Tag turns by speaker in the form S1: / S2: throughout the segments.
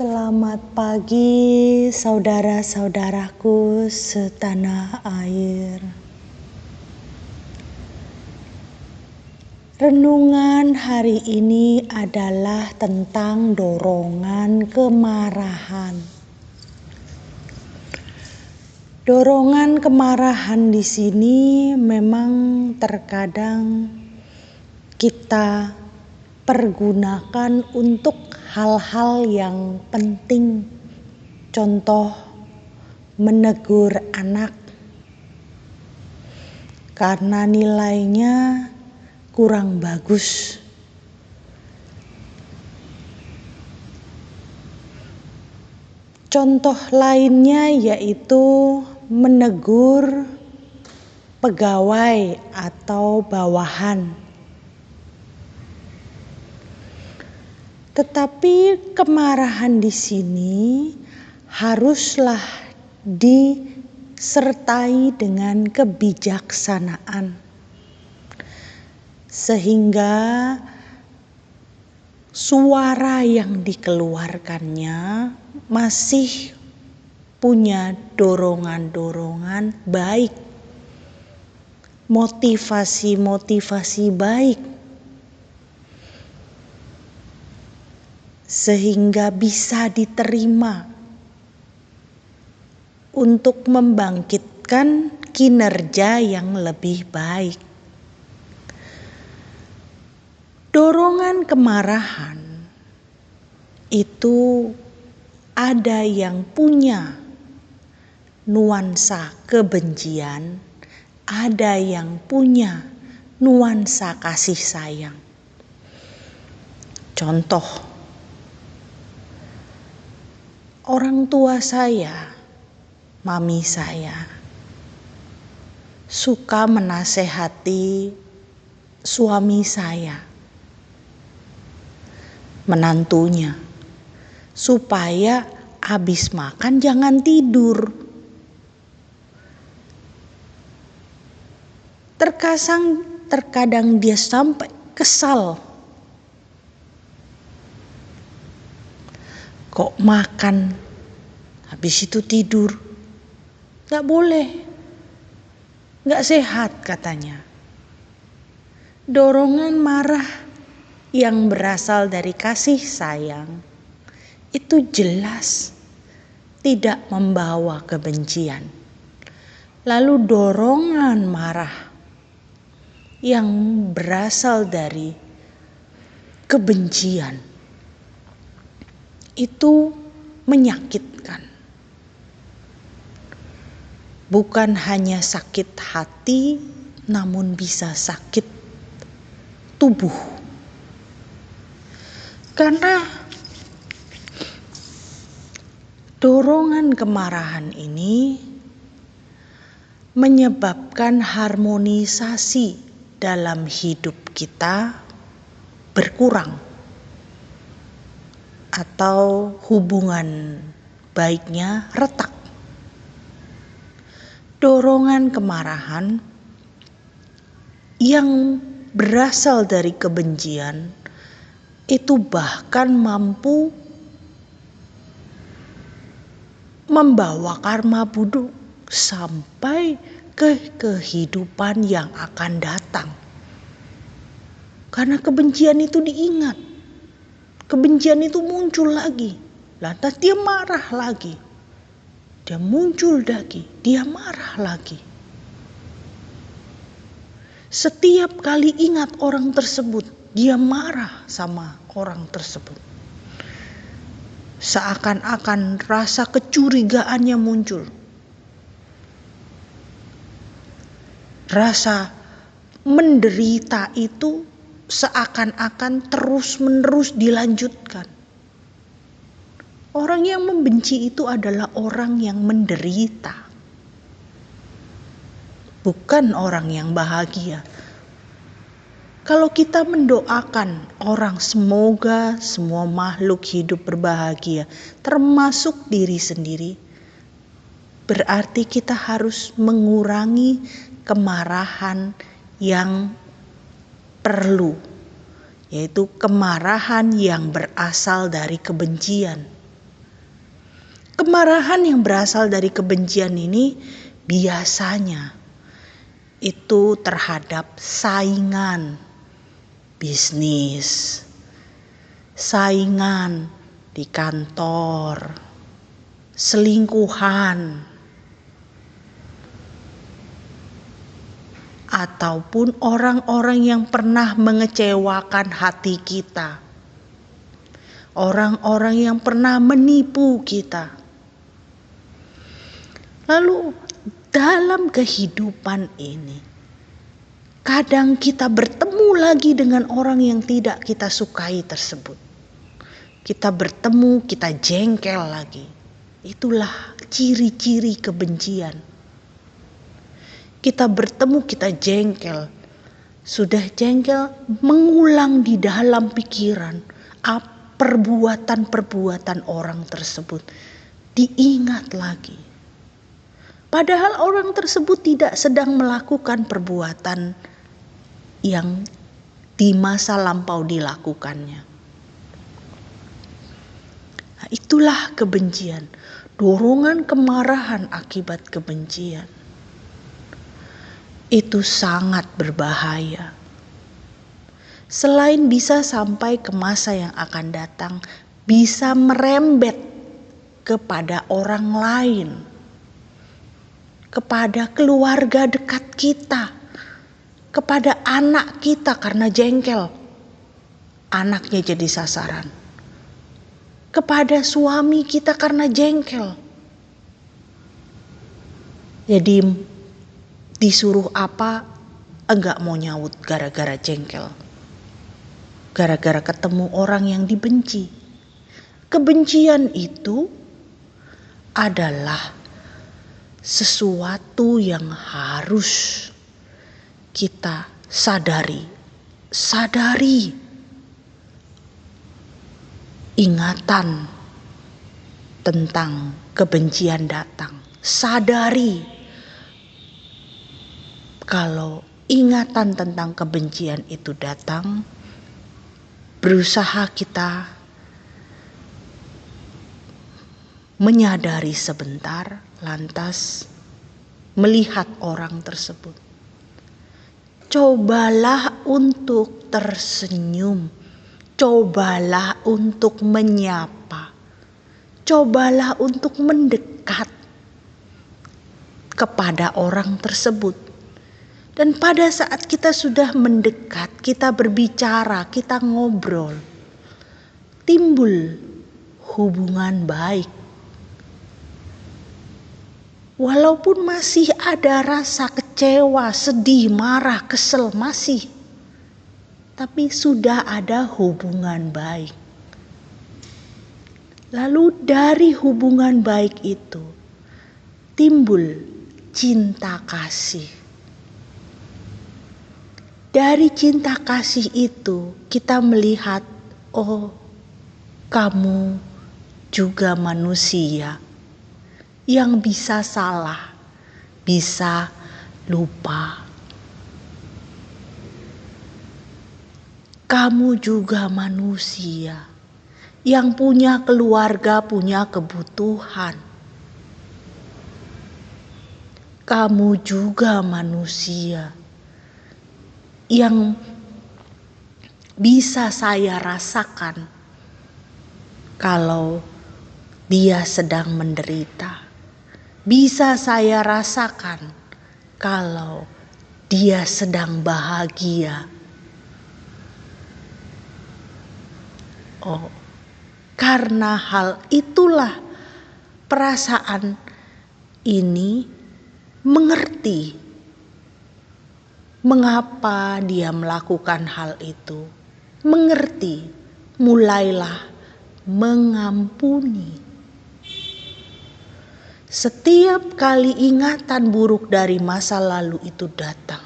S1: Selamat pagi saudara-saudaraku setanah air. Renungan hari ini adalah tentang dorongan kemarahan. Dorongan kemarahan di sini memang terkadang kita pergunakan untuk hal-hal yang penting, contoh menegur anak karena nilainya kurang bagus. Contoh lainnya yaitu menegur pegawai atau bawahan. Tetapi kemarahan di sini haruslah disertai dengan kebijaksanaan, sehingga suara yang dikeluarkannya masih punya dorongan-dorongan baik, motivasi-motivasi baik, sehingga bisa diterima untuk membangkitkan kinerja yang lebih baik. Dorongan kemarahan itu ada yang punya nuansa kebencian, ada yang punya nuansa kasih sayang. Contoh, orang tua saya, mami saya, suka menasehati suami saya, menantunya, supaya habis makan jangan tidur. Terkadang dia sampai kesal. Kok makan habis itu tidur? Gak boleh, gak sehat katanya. Dorongan marah yang berasal dari kasih sayang itu jelas tidak membawa kebencian. Lalu dorongan marah yang berasal dari kebencian itu menyakitkan. Bukan hanya sakit hati, namun bisa sakit tubuh. Karena dorongan kemarahan ini menyebabkan harmonisasi dalam hidup kita berkurang, atau hubungan baiknya retak. Dorongan kemarahan yang berasal dari kebencian itu bahkan mampu membawa karma buruk sampai ke kehidupan yang akan datang. Karena kebencian itu diingat, kebencian itu muncul lagi, lantas dia marah lagi, dia muncul lagi, dia marah lagi. Setiap kali ingat orang tersebut, dia marah sama orang tersebut. Seakan-akan rasa kecurigaannya muncul. Rasa menderita itu seakan-akan terus-menerus dilanjutkan. Orang yang membenci itu adalah orang yang menderita, bukan orang yang bahagia. Kalau kita mendoakan orang semoga semua makhluk hidup berbahagia, termasuk diri sendiri, berarti kita harus mengurangi kemarahan yang perlu, yaitu kemarahan yang berasal dari kebencian. Kemarahan yang berasal dari kebencian ini biasanya itu terhadap saingan bisnis, saingan di kantor, selingkuhan, ataupun orang-orang yang pernah mengecewakan hati kita, orang-orang yang pernah menipu kita. Lalu dalam kehidupan ini, kadang kita bertemu lagi dengan orang yang tidak kita sukai tersebut. Kita bertemu, kita jengkel lagi. Itulah ciri-ciri kebencian. Kita bertemu, kita jengkel. Sudah jengkel, mengulang di dalam pikiran perbuatan-perbuatan orang tersebut. Diingat lagi. Padahal orang tersebut tidak sedang melakukan perbuatan yang di masa lampau dilakukannya. Nah, itulah kebencian, dorongan kemarahan akibat kebencian. Itu sangat berbahaya. Selain bisa sampai ke masa yang akan datang, bisa merembet kepada orang lain, kepada keluarga dekat kita, kepada anak kita karena jengkel, anaknya jadi sasaran, kepada suami kita karena jengkel. Jadi disuruh apa enggak mau nyaut gara-gara jengkel, gara-gara ketemu orang yang dibenci. Kebencian itu adalah sesuatu yang harus kita sadari. Ingatan tentang kebencian datang. Sadari kalau ingatan tentang kebencian itu datang, berusaha kita menyadari sebentar, lantas melihat orang tersebut. Cobalah untuk tersenyum, cobalah untuk menyapa, cobalah untuk mendekat kepada orang tersebut. Dan pada saat kita sudah mendekat, kita berbicara, kita ngobrol, timbul hubungan baik. Walaupun masih ada rasa kecewa, sedih, marah, kesel masih, tapi sudah ada hubungan baik. Lalu dari hubungan baik itu timbul cinta kasih. Dari cinta kasih itu kita melihat, oh, kamu juga manusia yang bisa salah, bisa lupa. Kamu juga manusia yang punya keluarga, punya kebutuhan. Kamu juga manusia yang bisa saya rasakan kalau dia sedang menderita. Bisa saya rasakan kalau dia sedang bahagia. Oh, karena hal itulah perasaan ini mengerti mengapa dia melakukan hal itu. Mengerti, mulailah mengampuni. Setiap kali ingatan buruk dari masa lalu itu datang,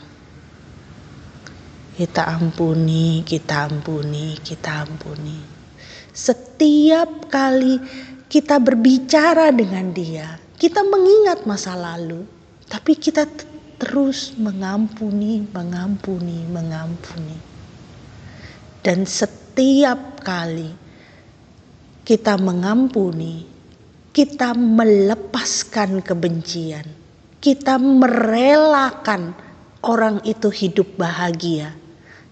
S1: kita ampuni, kita ampuni, kita ampuni. Setiap kali kita berbicara dengan dia, kita mengingat masa lalu, tapi kita terus mengampuni. Dan setiap kali kita mengampuni, kita melepaskan kebencian, kita merelakan orang itu hidup bahagia,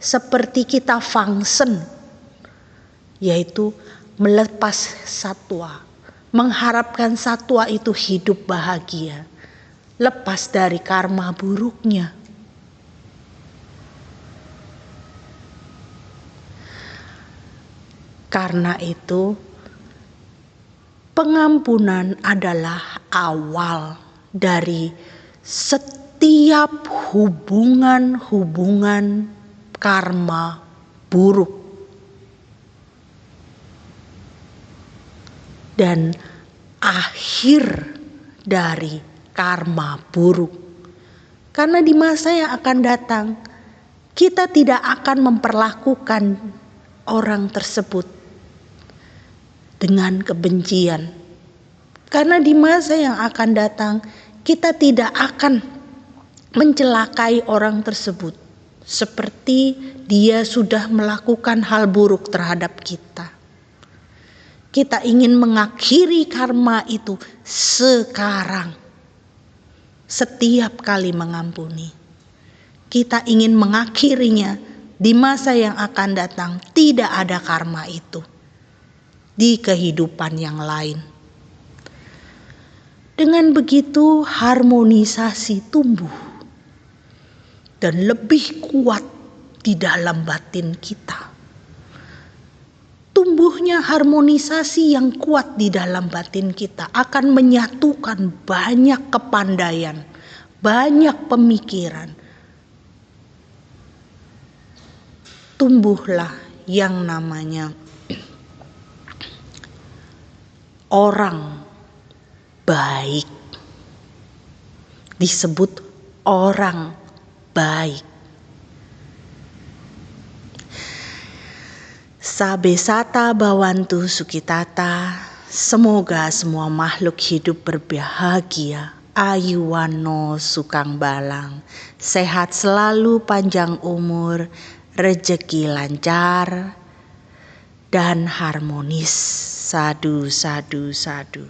S1: seperti kita fungsen, yaitu melepas satwa, mengharapkan satwa itu hidup bahagia, lepas dari karma buruknya. Karena itu, pengampunan adalah awal dari setiap hubungan-hubungan karma buruk. Dan akhir dari karma buruk. Karena di masa yang akan datang, kita tidak akan memperlakukan orang tersebut dengan kebencian. Karena di masa yang akan datang, kita tidak akan mencelakai orang tersebut seperti dia sudah melakukan hal buruk terhadap kita. Kita ingin mengakhiri karma itu sekarang. Setiap kali mengampuni, kita ingin mengakhirinya di masa yang akan datang. Tidak ada karma itu di kehidupan yang lain. Dengan begitu harmonisasi tumbuh dan lebih kuat di dalam batin kita. Tumbuhnya harmonisasi yang kuat di dalam batin kita akan menyatukan banyak kepandaian, banyak pemikiran. Tumbuhlah yang namanya orang baik, disebut orang baik. Sabesata Bawantu Sukitata, semoga semua makhluk hidup berbahagia, ayuwano sukang balang, sehat selalu, panjang umur, rezeki lancar, dan harmonis. Sadu, sadu, sadu.